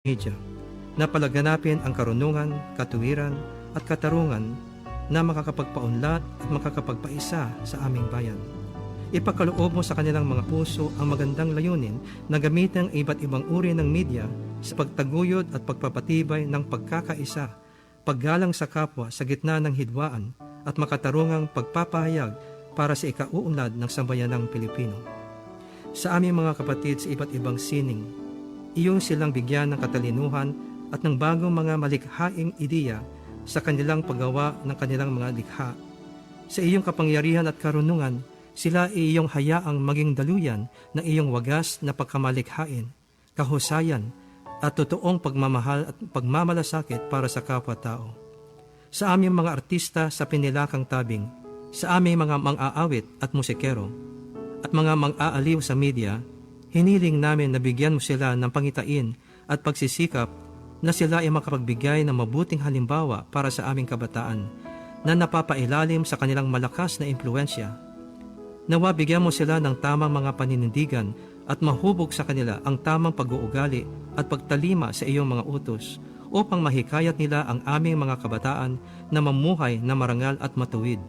media na palaganapin ang karunungan, katuwiran at katarungan na makakapagpaunlad at makakapagpaisa sa aming bayan. Ipagkaloob mo sa kanilang mga puso ang magandang layunin na gamitin ang iba't ibang uri ng media sa pagtaguyod at pagpapatibay ng pagkakaisa, paggalang sa kapwa sa gitna ng hidwaan at makatarungang pagpapahayag para sa ikauunlad ng sambayanang Pilipino. Sa aming mga kapatid sa iba't ibang sining, iyong silang bigyan ng katalinuhan at ng bagong mga malikhaing ideya sa kanilang paggawa ng kanilang mga likha. Sa iyong kapangyarihan at karunungan, sila ay iyong hayaang maging daluyan ng iyong wagas na pagkamalikhain, kahusayan at totoong pagmamahal at pagmamalasakit para sa kapwa-tao. Sa aming mga artista sa pinilakang tabing, sa aming mga mang-aawit at musikero, at mga mang-aaliw sa media, hiniling namin na bigyan mo sila ng pangitain at pagsisikap na sila ay makapagbigay ng mabuting halimbawa para sa aming kabataan na napapailalim sa kanilang malakas na impluensya. Nawa bigyan mo sila ng tamang mga paninindigan at mahubog sa kanila ang tamang pag-uugali at pagtalima sa iyong mga utos upang mahikayat nila ang aming mga kabataan na mamuhay na marangal at matuwid.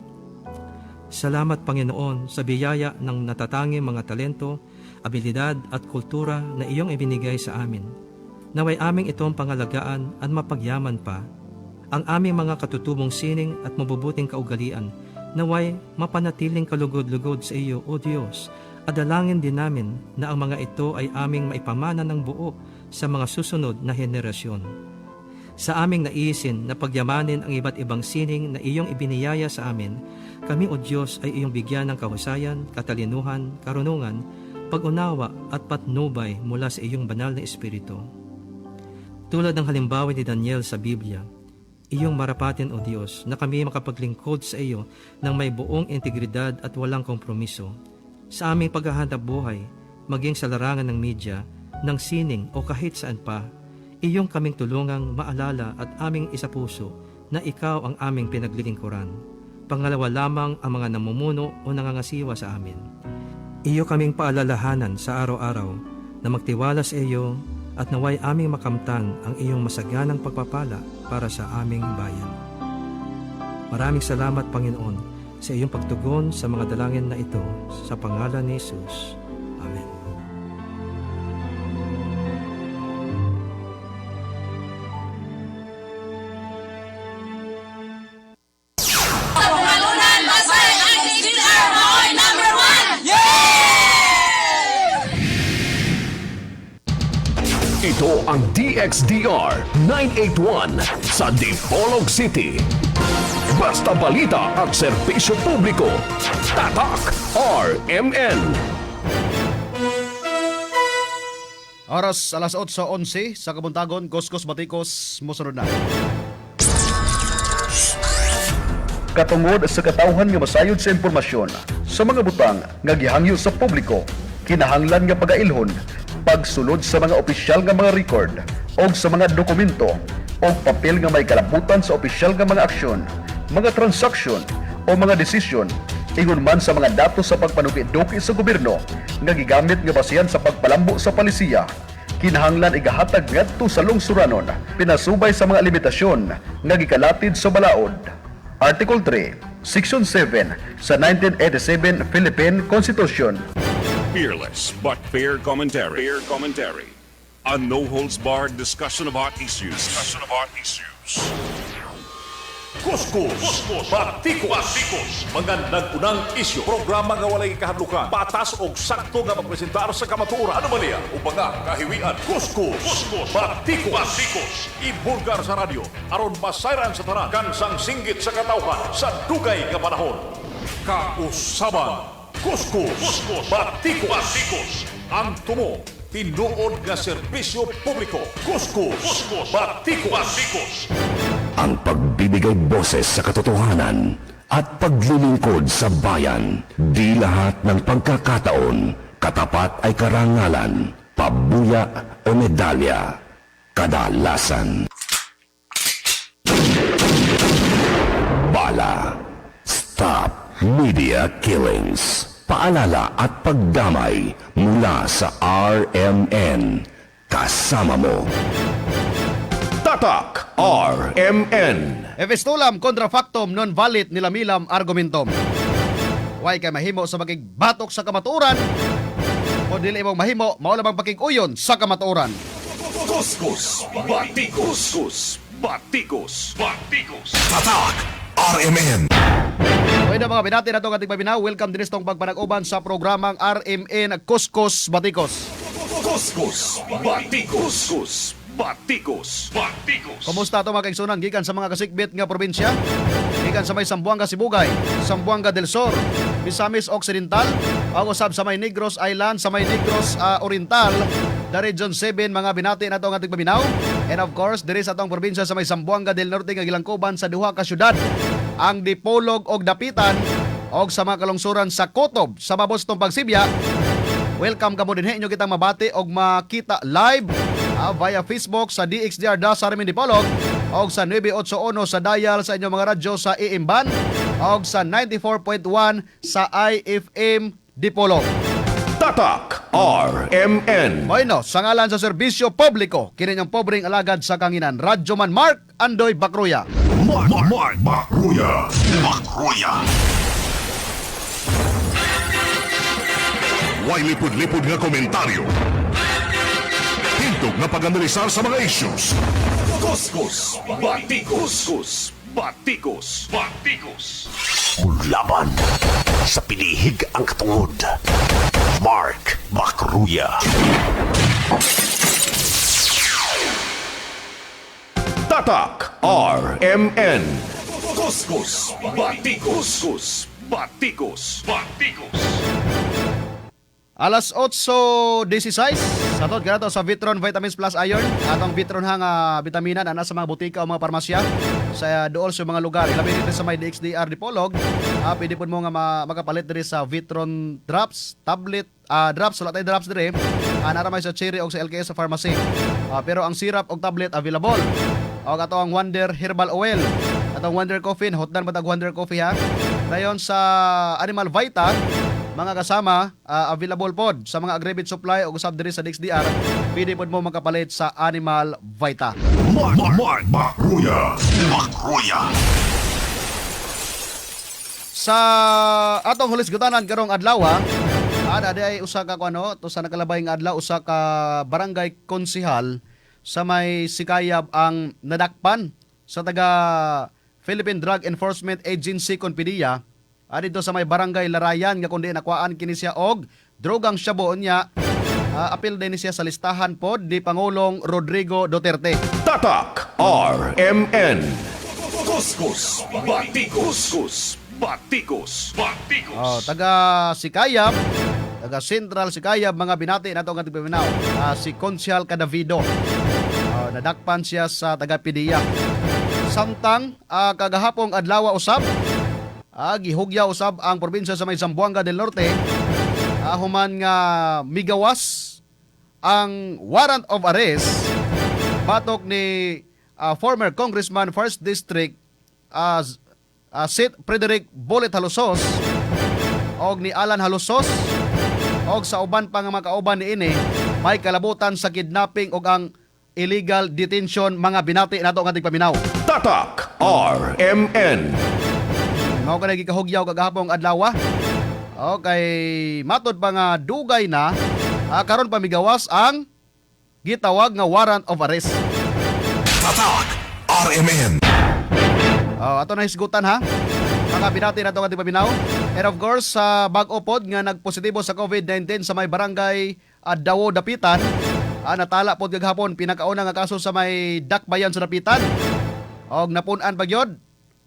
Salamat Panginoon sa biyaya ng natatanging mga talento, abilidad at kultura na iyong ibinigay sa amin. Naway aming itong pangalagaan at mapagyaman pa ang aming mga katutubong sining at mabubuting kaugalian. Naway mapanatiling kalugod-lugod sa iyo, O Diyos, at dalangin din namin na ang mga ito ay aming maipamana ng buo sa mga susunod na henerasyon. Sa aming naisin na pagyamanin ang iba't ibang sining na iyong ibiniyaya sa amin, kami, O Diyos, ay iyong bigyan ng kahusayan, katalinuhan, karunungan, pag-unawa at patnubay mula sa iyong banal na Espiritu. Tulad ng halimbawa ni Daniel sa Biblia, iyong marapatin, O Diyos, na kami makapaglingkod sa iyo ng may buong integridad at walang kompromiso. Sa aming paghahanap buhay, maging sa larangan ng media, ng sining o kahit saan pa, iyong kaming tulungang maalala at aming isapuso na ikaw ang aming pinaglilingkuran. Pangalawa lamang ang mga namumuno o nangangasiwa sa amin. Iyo kaming paalalahanan sa araw-araw na magtiwala sa iyo at naway aming makamtan ang iyong masaganang pagpapala para sa aming bayan. Maraming salamat, Panginoon, sa iyong pagtugon sa mga dalangin na ito sa pangalan ni Jesus. Amen. Ito ang DXDR 981 sa Dipolog City. Basta balita at serbisyo publiko. Tatak RMN. Oras alas 8:11 sa Kabuntagon, Goskos Batikos, musunod na. Katungod sa katawhan nga masayod sa impormasyon sa mga butang nga gihangyo sa publiko, kinahanglan nga pagailhon pagsulod sa mga opisyal nga mga record o sa mga dokumento o papel nga may kalabutan sa opisyal nga mga aksyon, mga transaksyon o mga desisyon, ingon man sa mga datos sa pagpanuki-duki sa gobyerno nga gigamit nga basihan sa pagpalambo sa palisiya. Kinahanglan igahatag ngadto sa lungsuranon pinasubay sa mga limitasyon nga gikalatid sa balaod. Article 3, Section 7 sa 1987 Philippine Constitution. Fearless but fair commentary. Fair commentary. A no-holds-barred discussion of hot issues. Kuskus, Batikos, mga nag-unang isyu. Programa nga walay kahadlukan, patas o sakto nga magpresentar sa kamaturan. Ano man niya? Upang nga kahiwian. Kuskus, Batikos, ibulgar sa radyo, aron masayran sa tanan, kansang singgit sa katawhan, sa dugay nga panahon. Kausaban. Kuskus, Batikos, ang tumo, tinuod nga serbisyo publiko. Kuskus, Batikos. Ang pagbibigay boses sa katotohanan at paglilingkod sa bayan. Di lahat ng pagkakataon, katapat ay karangalan, pabuya o medalya. Kadalasan. Bala. Stop Media Killings. Paalala at pagdamay mula sa RMN. kasama mo. Tatak RMN. Epistulam contra factum non valid nilamilam argumentum. Way kay mahimo sa makigbatok sa kamatuoran o dili mong mahimo mao lamang pakiguyon sa kamatuoran. Kuskus, batikos, batikos, batikos. Tatak RMN. Pwede mga binati na itong ating pabinaw. Welcome din itong pagpanag-uban sa programang RMN Kuskus Batikos. Kuskus, batikos, batikos, batikos. Kumusta ito mga kaigsunan? Gikan sa mga kasikbit nga probinsya. Gikan sa may Zamboanga Sibugay, Zamboanga del Sur, Misamis Occidental, ang usab sa may Negros Island, sa may Negros Oriental, the Region 7, mga binati na itong ating pabinaw. And of course, diri sa itong probinsya sa may Zamboanga del Norte nga gilangkuban sa duha ka syudad, ang Dipolog og Dapitan, og sa mga kalungsuran sa Kotob, sa Mabostong Pagsibya. Welcome ka mo din inyo kitang mabati og makita live via Facebook sa DXDR Dasarimin Dipolog og sa 981 sa dial sa inyong mga radyo sa Iimban og sa 94.1 sa IFM Dipolog. Tatak RMN. Bueno, sa ngalan sa serbisyo publiko, kini niyang pobreng alagad sa kanginan, Radyo Man Mark Andoy Bakruya. Mark Bakruya. Way lipod-lipod nga komentaryo. Hintog nga pag-analisar sa mga issues. Kuskus, batikos, batikos, batikos. Laban sa pinihig ang katungod. Mark Bakruya. Tatak RMN. Kuskus, batikos, batikos, batikos. Alas 8:16 sa tod ganato sa Vitron Vitamins Plus Iron. Atong Vitron hang bitamina na nasa mga butika o mga parmasya sa dool sa mga lugar. Ilabi dito sa may DXDR Dipolog. Pwede po mo nga makapalit diri sa Vitron Drops, tablet, drops, wala tayo drops diri. Naramay sa Cherry o sa LKS sa pharmacy. Pero ang syrup o tablet available. O ato ang Wonder Herbal Oil. Atong Wonder Coffee, hotdan ba tag Wonder Coffee ha. Dayon sa Animal Vita, mga kasama, available pod sa mga aggregate supply o usab diri sa DXDR. Pwede pod mo makapalit sa Animal Vita. Mark Bakruya. Sa atong hulisgutanan karong adlaw ada ay usa ka kuno to sa nakalabay nga adlaw usa ka barangay konsehal sa may Sikayab ang nadakpan sa taga Philippine Drug Enforcement Agency Conpedia. Dito sa may barangay Larayan nga kundi nakuhaan kini siya og drogang shabu niya. Apil din siya sa listahan pod ni Pangulong Rodrigo Duterte. Tatak RMN. Kuskus, batikos, batikos, batikos. Taga Sikayab, taga Central Sikayab, mga binati na ito ang ating paminaw. Si Consial Cadavido. Nadakpan siya sa taga Pidiya. Samtang kagahapong adlaw usab, gihugya usab ang probinsya sa may Zamboanga del Norte. Human nga migawas ang warrant of arrest batok ni former Congressman 1st District Sid Frederick Bolet Halusos og ni Alan Halusos og sa uban pa nga makauban ni ini may kalabutan sa kidnapping og ang illegal detention, mga binati nato ang ating paminaw. Tatak RMN. Mao ka nagikahugyaw kagahapong adlaw. Okay, matod pa nga dugay na karon pamigawas ang gitawag nga warrant of arrest. Tatak RMN. Ato na hisgutan ha. Mga binati na itong ating pabinaw. And of course, sa bag-o pod nga nagpositibo sa COVID-19 sa may barangay Dawo Dapitan, natala pod gagahapon pinakauna nga kaso sa may Dakbayan sa Dapitan. Og napun-an pagyod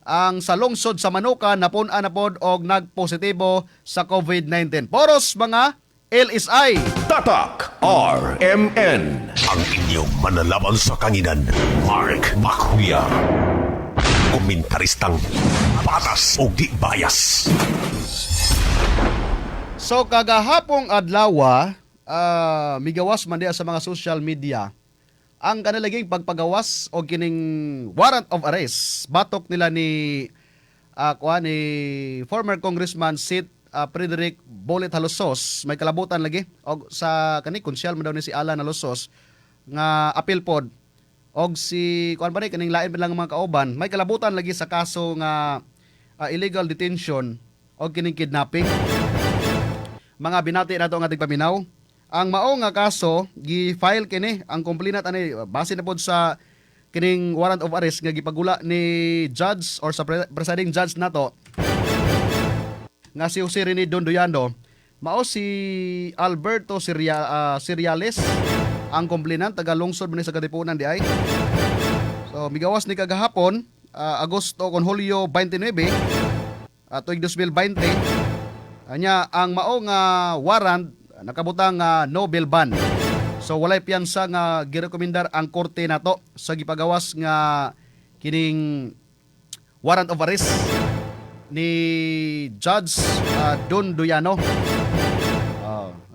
ang sa lungsod sa Manuka napun-an na pod og nagpositibo sa COVID-19. Poros mga LSI. Tatak RMN. Ang inyong manalaban sa kanginan, Mark Bakruya. Komentaristang patas o di bias. So kagahapong adlaw, migawas man diya sa mga social media ang kanilaging pagpagawas o kining warrant of arrest batok nila ni ni former Congressman Sid Frederick Bolet Halusos. May kalabutan lagi og sa kani konsyal man daw ni si Alan Halusos nga appeal pod og si kuan ba ni kaning lain lang mga kauban may kalabutan lagi sa kaso nga illegal detention o kining kidnapping. Mga binati nato nga tigpaminaw. Ang mao nga kaso gi-file kini ang complainant ani base na pod sa kining warrant of arrest nga gipagula ni judge or sa presiding judge nato nga si Jose Rene Dondoyano. Mao si Alberto Siriales ang complainant taga lungsod man sa Katipunan di ay. So migawas ni kagahapon Agosto kon Hulyo 29 tuig 2020 anya ang mao nga warrant nakabutang no bail ban. So walay piyansa nga girekomendar ang korte nato sa gipagawas nga kining warrant of arrest ni Judge Don Doyano.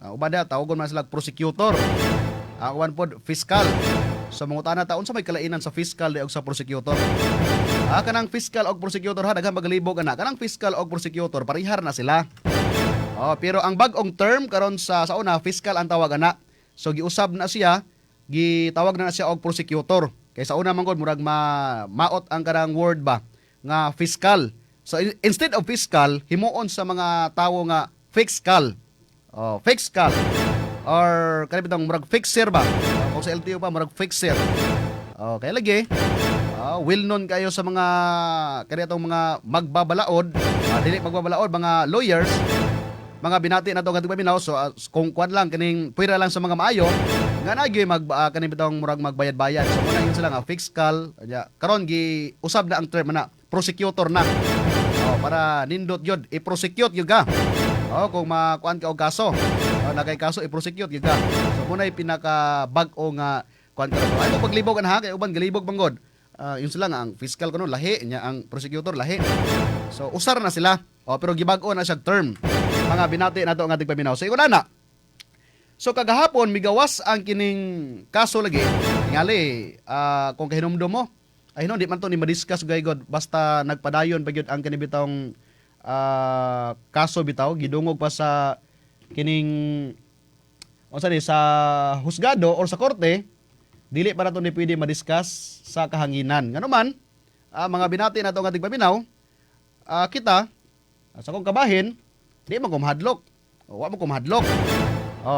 Ubada tawagon man sila prosecutor. Awan pod fiscal. Sa mga utana taon sa may kalainan sa fiscal di og sa prosecutor. Kanang fiscal og prosecutor ha daghang magalibog ana. Kanang fiscal og prosecutor parihar na sila. Pero ang bag-ong term karon sa una fiscal ang tawag ana. So giusab na siya, gitawag na siya og prosecutor. Kay sa una man gud murag maot ang kanang word ba nga fiscal. So instead of fiscal, himuon sa mga tawo nga fiscal. Fiscal or kani bitong murag fixer ba? Kung sa LTO pa murag fixer. Kaya lagi well known kayo sa mga kani atong mga magbabalaod, dili magbabalaod mga lawyers, mga binati na to nga tigpaminaw. So kung kuan lang kining pwera lang sa mga maayo nga nagyoy kani bitong murag magbayad-bayad. So muna yun sila nga fiscal. Karon gi usab na ang term na prosecutor na. Para nindot yun i-prosecute yun ka. Kung makuan ka og kaso, nagay kaso i-prosecute yun ka. So muna yung pinaka-bag-o nga kuan ka. Ay mo paglibog ha kay uban galibog manggod. Yun sila nga ang fiscal kuno lahi nya ang prosecutor lahi. So usar na sila. Pero gibag-o na siya term. Mga binati nato nga tigpaminaw. So iko na. So kagahapon migawas ang kining kaso lagi. Tingali kung kahinumdum mo ay no di man to ni madiscuss gaygod basta nagpadayon pa gyud ang kanibitong kaso bitaw gidungog pa sa kining sa husgado or sa korte dili pa nato ni pwede madiscuss sa kahanginan. Ngano man mga binati nato nga tigpaminaw kita sa kong kabahin di man ko mahadlok. Wa mo ko mahadlok.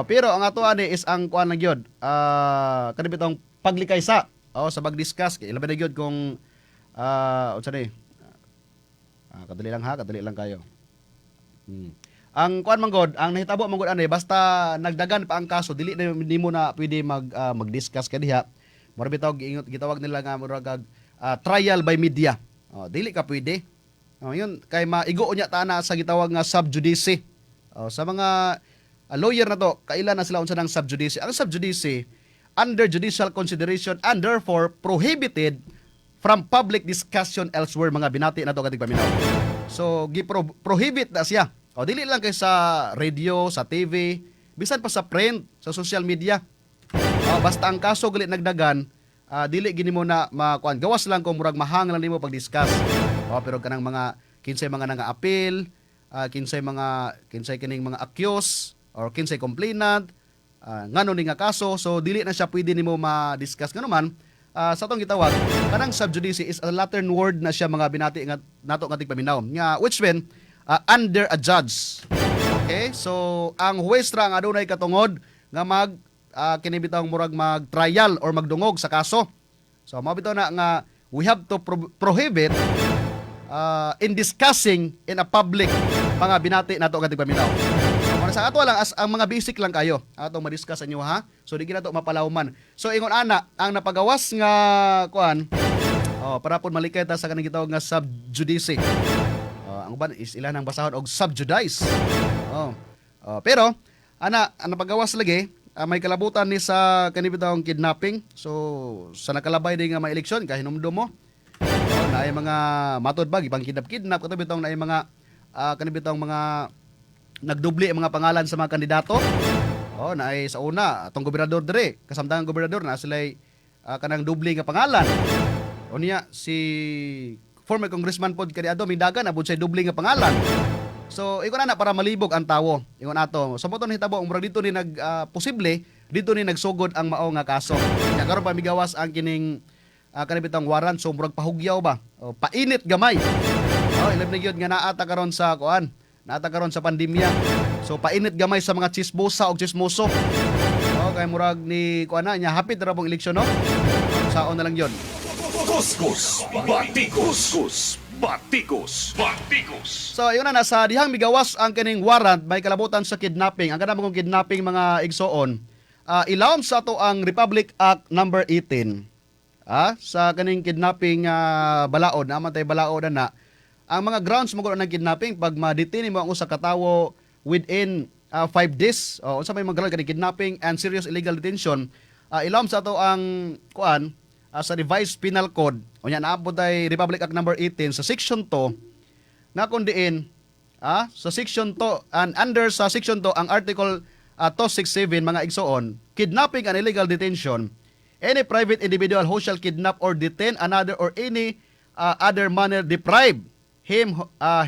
Pero ang ato ani is ang kuan lang gyud kanibitong paglikaysa sa pag-discuss kay labi na gyud kung unsa ni kadali lang kayo. Ang kuan manggod ang nahitabo manggod ani basta nagdagan pa ang kaso dili na nimo na pwede mag-discuss kay diha. Mura bitaw gitawag nila nga murag trial by media. Dili ka pwede. Yun kay maigo nya ta na sa gitawag nga sub judice. Sa mga lawyer na to kailan na sila unsa nang sub judice. Ang sub judice under judicial consideration and therefore prohibited from public discussion elsewhere. Mga binati na to katig paminaw. So prohibit na siya. Dili lang kay sa radio, sa TV, bisan pa sa print, sa social media. Basta ang kaso gali nagdagan, dili gini mo na makuan. Gawas lang kung murag mahang lang nimo pag-discuss. Pero kanang mga kinsay mga nanga-appeal, kinsay kining mga accused or kinsay complainant, ngano ni nga kaso, so dili na siya pwede nimo ma-discuss. Ngano man sa atong gitawag kanang sub judice is a Latin word na siya mga binati nga nato nga tigpaminaw nga which mean under a judge. Okay, so ang huwes ra ang adunay katungod nga kini bitaw murag mag-trial or magdungog sa kaso. So mao bitaw na nga we have to prohibit in discussing in a public mga binati nato nga tigpaminaw. Sa ato lang as ang mga basic lang kayo atong ma-discuss sa inyo ha. So di gina to mapalawman. So ingon ana ang napagawas nga kuan para pud malikay ta sa kanang gitawag nga sub judice. Ang uban is ilan ang basahon og subjudice. Pero ana ang napagawas lagi may kalabutan ni sa kanibitawong kidnapping. So sa nakalabay din nga may eleksyon kahinumdum mo. Na ay mga matod ba gipang kidnap kato bitong na ay mga kanibitawong mga nagdubli ang mga pangalan sa mga kandidato. Na ay sa una atong gobernador dire, kasamtangang gobernador na sila kanang dubli nga pangalan. Niya si former congressman pod kaniadto mindagan abot say dubli nga pangalan. So iko na para malibog ang tawo. Ingon ato. Sa moton hitabo ang murag dito ni posible dito ni nagsugod ang mao nga kaso. Nya karon pa migawas ang kining kanibitang warrant, so murag pahugyaw ba? O, painit gamay. Ilab na gyud nga naata karon sa kuan. Naata karon sa pandemya. So painit gamay sa mga chismosa o chismoso. Kay murag ni kuan na nya hapit ra pong eleksyon no. Saon na lang yon. Kuskus, batikos, batikos, batikos. So yun na nasa dihang migawas ang kining warrant may kalabutan sa kidnapping. Ang kanang kong kidnapping mga igsoon. Ilawom sa ato ang Republic Act number 18. Sa kaning kidnapping balaod, naman tayo balaod na ang mga grounds mo ng kidnapping pag ma-detain mo ang usa ka tawo within 5 days unsa may mga ground kaning kidnapping and serious illegal detention, ilawom sa ato ang kuan sa revised penal code unya naabot tay Republic Act number 18 sa section 2 nga kun diin sa section 2 and under sa section 2 ang article 267 mga igsoon, kidnapping and illegal detention. Any private individual who shall kidnap or detain another or any other manner deprive him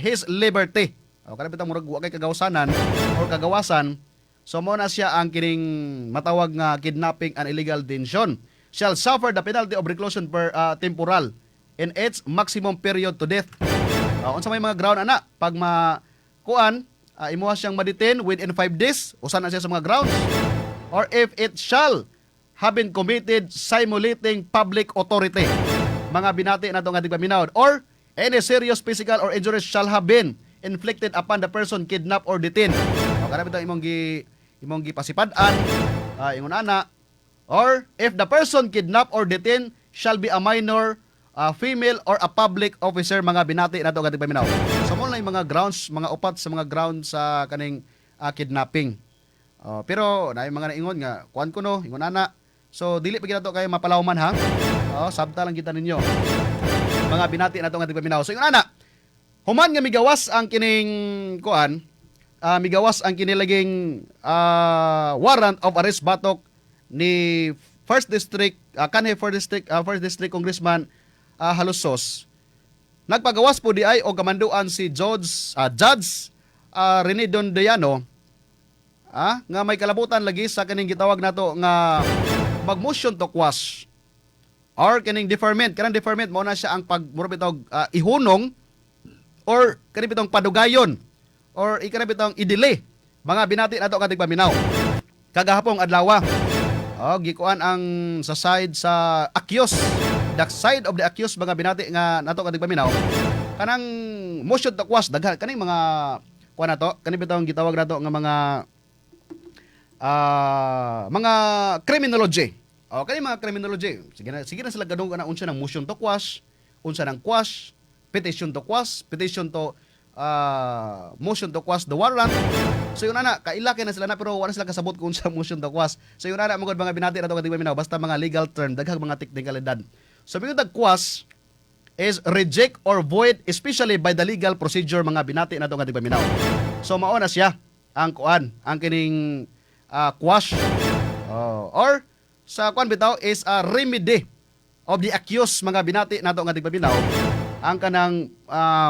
his liberty. Kada bitang murag wa kay kagawasanan or kagawasan, so mo na siya ang kining matawag nga kidnapping and illegal detention. Shall suffer the penalty of reclusion per temporal in its maximum period to death. Unsa may mga ground ana pag kuan imuha siyang ma-detain within 5 days, usan na siya sa mga grounds. Or if it shall have been committed simulating public authority. Mga binati na itong ating paminaw. Or any serious physical or injuries shall have been inflicted upon the person kidnapped or detained. Karami itong imong gipasipadan, ingon ana. Or if the person kidnapped or detained shall be a minor, female or a public officer, mga binati na itong ating paminaw. So mo lang yung mga grounds, mga upat sa mga grounds sa kaning kidnapping. Pero na yung mga naingon nga, kuan ko no, ingon ana. So dili pa ginato kayo mapalawman ha. Sabta lang kita ninyo. Mga binati na itong ating paminaw. So ingon ana, human nga migawas ang kining kuan, migawas ang kinilaging warrant of arrest batok ni First District First District Congressman Halusos. Nagpagawas po di ay o kamanduan si Judge Rene Dondiano nga may kalabutan lagi sa kaning gitawag nato nga mag-motion to quash or kaning deferment. Kanang deferment mo na siya ang pagmurabitog ihunong or kanibitong padugayon or ikanibitong i-delay. Mga binati nato kating paminaw. Kagahapong adlaw gikuan ang sa side sa accused, the side of the accused, mga binati nga nato kating paminaw. Kanang motion to quash daghan kaning mga kuan nato kanibitong gitawag nato nga mga criminology. Kani mga criminology. Sige na sila gadong na unsa ng motion to quash, unsa ng quash, petition to quash, petition to motion to quash the warrant. So yun na kailaki na sila na pero wala sila kasabot kung unsa motion to quash. So yun na mga binati na to kating paminaw basta mga legal term daghang mga teknikalidad. So bigo quash is reject or void especially by the legal procedure, mga binati na to kating paminaw. So mao na siya ang kuan, ang kining quash or sa kuan bitaw is a remedy of the accused, mga binati nato nga tigpaminaw ang kanang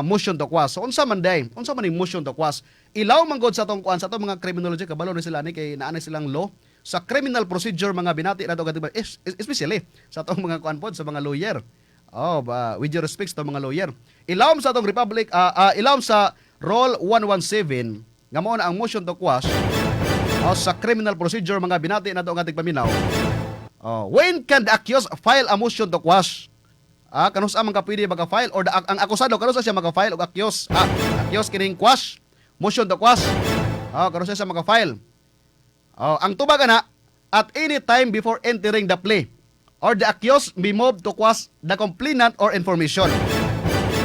motion to quash. So unsa man ning motion to quash, ilaw man god sa tong kuan sa tong mga criminology, kabalo ni sila ni kay naanay silang law sa criminal procedure, mga binati nato nga especially sa tong mga kuan pod sa mga lawyer. With your respects to mga lawyer, ilawom sa tong Republic ilawom sa Rule 117 nga mao na ang motion to quash sa criminal procedure, mga binati na ito ang ating paminaw. When can the accused file a motion to quash? Kanusa man ka pwede maka-file or ang akusado kanusa siya maka-file og accused? Accused kining quash, motion to quash. Kanusa siya maka-file. Ang tubag na at any time before entering the plea or the accused be moved to quash the complainant or information.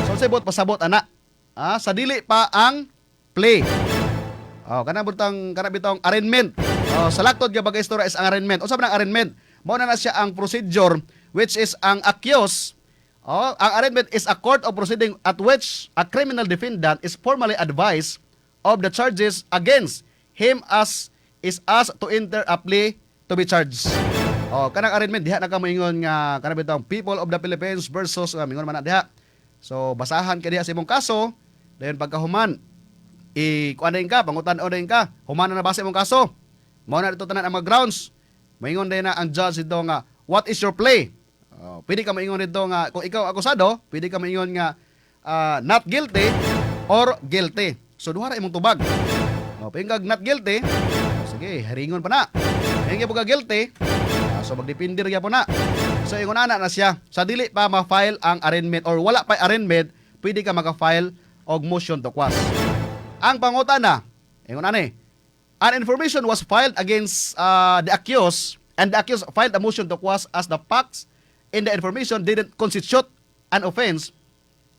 So sabot pasabot ana. Sa dili pa ang plea. Kanang bitong arraignment. Sa laktod nga bagay istorya is ang arraignment. Unsa man ang arraignment? Mao na siya ang procedure which is ang accused. Ang arraignment is a court of proceeding at which a criminal defendant is formally advised of the charges against him as is asked to enter a plea to be charged. Kanang arraignment diha na ka moingon nga kanang bitong People of the Philippines versus mingon man na diha. So basahan ka diha sa imong kaso, dayon pagkahuman kuan ka, pangutan-on ka, humana na base mong kaso. Mao na dito tanan ang mga grounds. Maingon din na ang judge dito nga, what is your play? Pwede ka maingon dito nga, kung ikaw akusado, pwede ka maingon nga, not guilty or guilty. So, duha ra imong tubag. Pingkag not guilty, sige, haringon pa na. Pingkag ka guilty, so magdepende rin po na. So, ingon ana na siya. Sa dili pa ma-file ang arraignment or wala pa arraignment, pwede ka maka-file og motion to quash. Ang pangutana, ingon ani, an information was filed against the accused and the accused filed a motion to quash as the facts in the information didn't constitute an offense.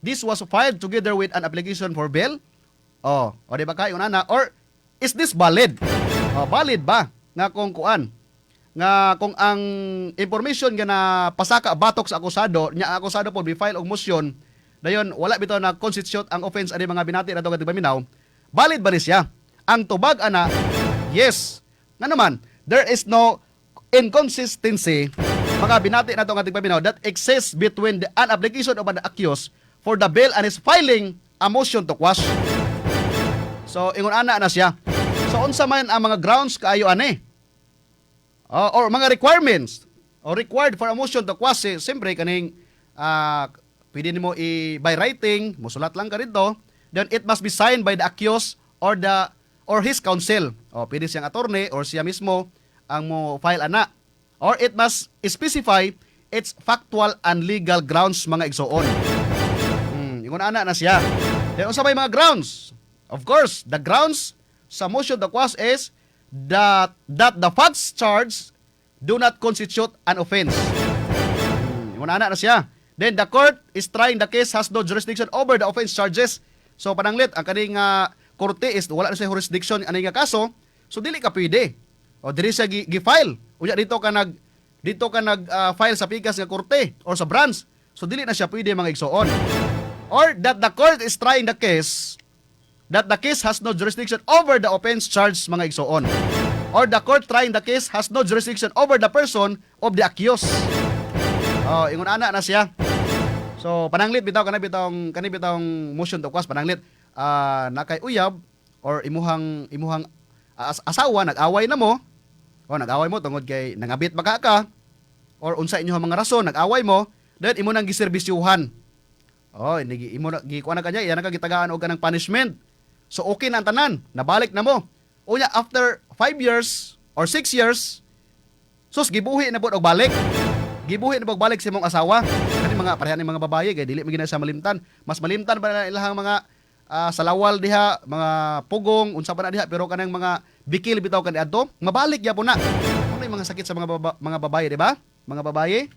This was filed together with an application for bail. O di ba ka, ingon ana, or is this valid? Valid ba nga kung kuan? Nga kung ang information nga na pasaka batok sa akusado, nya akusado po be file og motion, dayon wala bitaw na constitute ang offense ani mga binati nato kadto paminaw. Valid ba ni siya? Ang tubag ana, yes. Nga naman, there is no inconsistency mga binati nato kadto paminaw that exists between an application of an accused for the bail and his filing a motion to quash. So ingon ana na siya. So unsa man ang mga grounds kaayo ani? Or mga requirements or required for a motion to quash, siyempre kaning pwede nimo by writing, musulat lang ka dito, then it must be signed by the accused or his counsel. Pwede siyang attorney or siya mismo ang mo file ana. Or it must specify its factual and legal grounds mga igsoon. Ingon ana na siya. Then unsa may mga grounds? Of course, the grounds sa motion to quash is that the facts charged do not constitute an offense. Ingon ana na siya. Then the court is trying the case has no jurisdiction over the offense charges. So pananglit ang kaning korte is wala na siya jurisdiction ani nga kaso, so dili ka pwede. O dili siya gi-file. Unya dito ka nag file sa pikas nga korte or sa branch. So dili na siya pwede mga igsoon. Or that the court is trying the case has no jurisdiction over the offense charged mga igsoon. Or the court trying the case has no jurisdiction over the person of the accused. Ingon ana na siya. So pananglit bitaw kani bitong motion to quash pananglit nakay uyab or imuhang asawa nag-away na mo. Nag-away mo tungod kay nangabit baka ka or unsa inyong mga rason nag-away mo, then imo nang giserbisyuhan. Imo na gikuha na kanya, iya na kagitagaan og kanang punishment. So okay na ang tanan, nabalik na mo. Unya after 5 years or 6 years, sus gibuhi na pud og balik. Gibuhi na pud balik sa imong asawa. Kani mga pareha ni mga babaye kay dili magina sa malimtan. Mas malimtan pa na ilahang mga salawal diha, mga pugong, unsa pa na diha pero kanang mga bikil bitaw kan adto, mabalik gyapon na. Ano yung mga sakit sa mga babaye, di ba? Mga babaye.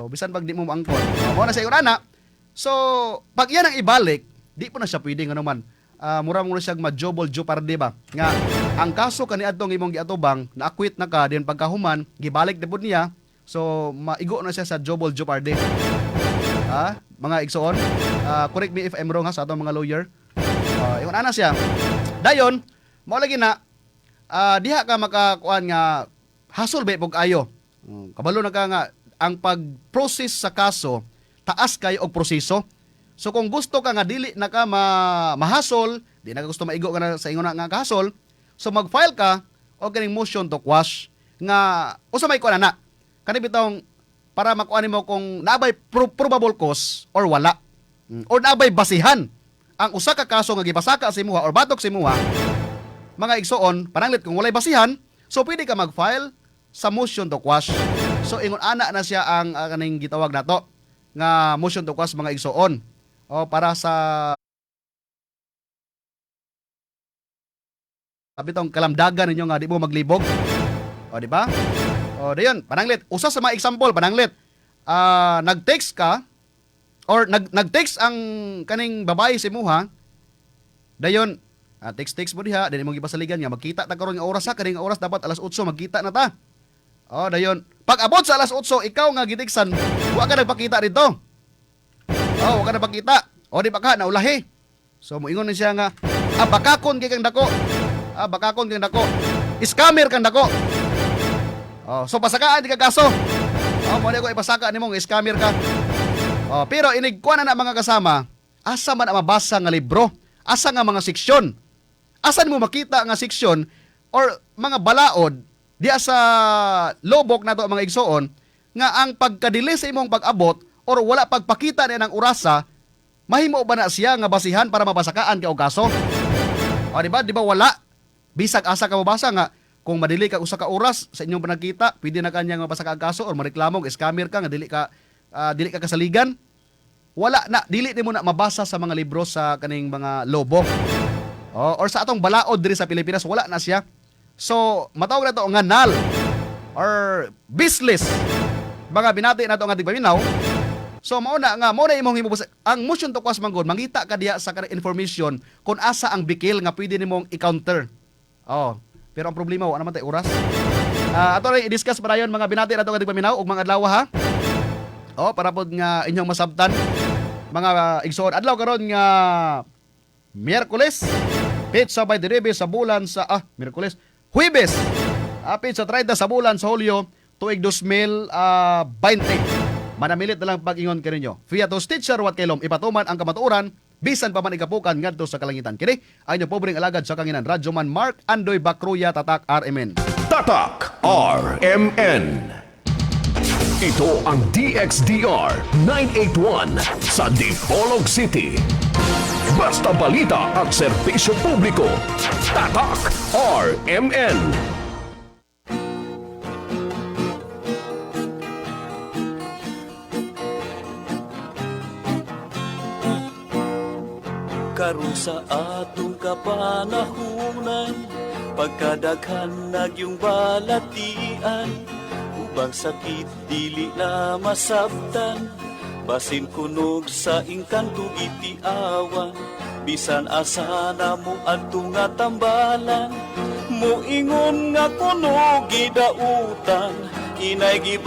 Bisan pag di mo maangkon. Mo na sa urana. So, pag yan ang ibalik, di po na siya pwede nga naman. Mura mo na siyang ma-jobol jeopardy ba? Nga, ang kaso kaniadtong imong giatubang, na-acquit na ka, din pagkahuman, gibalik na po niya, so, maigo na siya sa jobol jeopardy. Mga igsoon, correct me if I'm wrong sa atong mga lawyer. Iwan ana siya. Dayon, mao lagi na, diha ka makakuan nga, hasol ba ipog ayo. Kabalo na ka nga, ang pag-process sa kaso, taas kayo og proseso. So kung gusto ka nga dili na ka mahasol, di na ka gusto maigo ka na sa ingon nga kahasol, so mag-file ka og kaning motion to quash nga usa may kuan na. Kani bitong para makuha mo kung naabay probable cause or wala. Or naabay basihan ang usa ka kaso nga gipasaka sa imuha or batok sa imuha. Mga igsoon, pananglit kung walay basihan, so pwede ka mag-file sa motion to quash. So ingon ana na siya ang kaning gitawag nato nga motion to quash mga igsoon. Para sa bitong kalamdagan ninyo nga di mo maglibog. Di ba? Dayon, pananglit, usa sa mga example, pananglit, nag-text ka or nag-text ang kaning babae si muha. Dayon, text mo diha, dili mo gipasaligan nga magkita ta karon nga oras kaning oras dapat alas 8 magkita na ta. Dayon, pag abot sa alas 8 ikaw nga gitiksan, wa ka nagpakita dito. Wa ka nagpakita. Di ba ka naulahi. So moingon na siya nga, bakakon kay kang dako. Bakakon kang dako. Scammer kang dako. So pasakaan di ka kaso. Mo di ko ipasaka nimo nga scammer ka. Pero inigkuan na mga kasama, asa man ang mabasa nga libro, asa nga mga seksyon. Asan mo makita nga seksyon or mga balaod diya sa lobok nato mga igsoon nga ang pagkadili sa imong pag-abot or wala pagpakita niya ng orasa, mahimo ba na siya nga basihan para mabasakaan ka og kaso? O di ba? Di ba wala? Bisag asa ka mabasa nga kung madili ka usa ka oras sa inyong panagkita, pwede na kanya nga mabasa ka og kaso or mareklamo scammer ka nga dili ka kasaligan. Wala na, dili nimo na mabasa sa mga libro sa kaning mga lobok. Or sa atong balaod diri sa Pilipinas, wala na siya. So, matawag na to nga null or business. Mga binati na to nga tigpaminaw. So, mao na imong himubasa. Ang motion to quash manggod, mangita ka diya sa kanang information kung asa ang bikil nga pwede nimong i-counter. Pero ang problema, wala naman tayo oras. Ato rin i-discuss para yun, mga binati na to nga tigpaminaw, ug mga adlaw ha. Para po nga inyong masabtan. Mga igsoon, adlaw karon nga Miyerkules, pizza by Direbe sa bulan sa Miyerkules, Huwebes, pizza 30 sa bulan sa Hulyo, tuig 2020. Manamilit na lang pag-ingon ka ninyo. Fiatos teacher wat kailom, ipatuman ang kamatuoran, bisan pa man ikapukan ngadto sa kalangitan. Kini ay nyo pobreng alagad sa kanginan. Radyoman Mark Andoy Bacruya, Tatak RMN. Tatak RMN. Ito ang DXDR 981 sa Dipolog City. Basta balita at serbisyo publiko. Tatak RMN. Karon sa atong kapanahunan, pagkadaghan nagyong balatian, ubang sakit dili na masabtan, basin kunog sa ingkanto itiawan, bisan asa na mo adto nga tambalan, moingon nga kunog gidautan, inay giba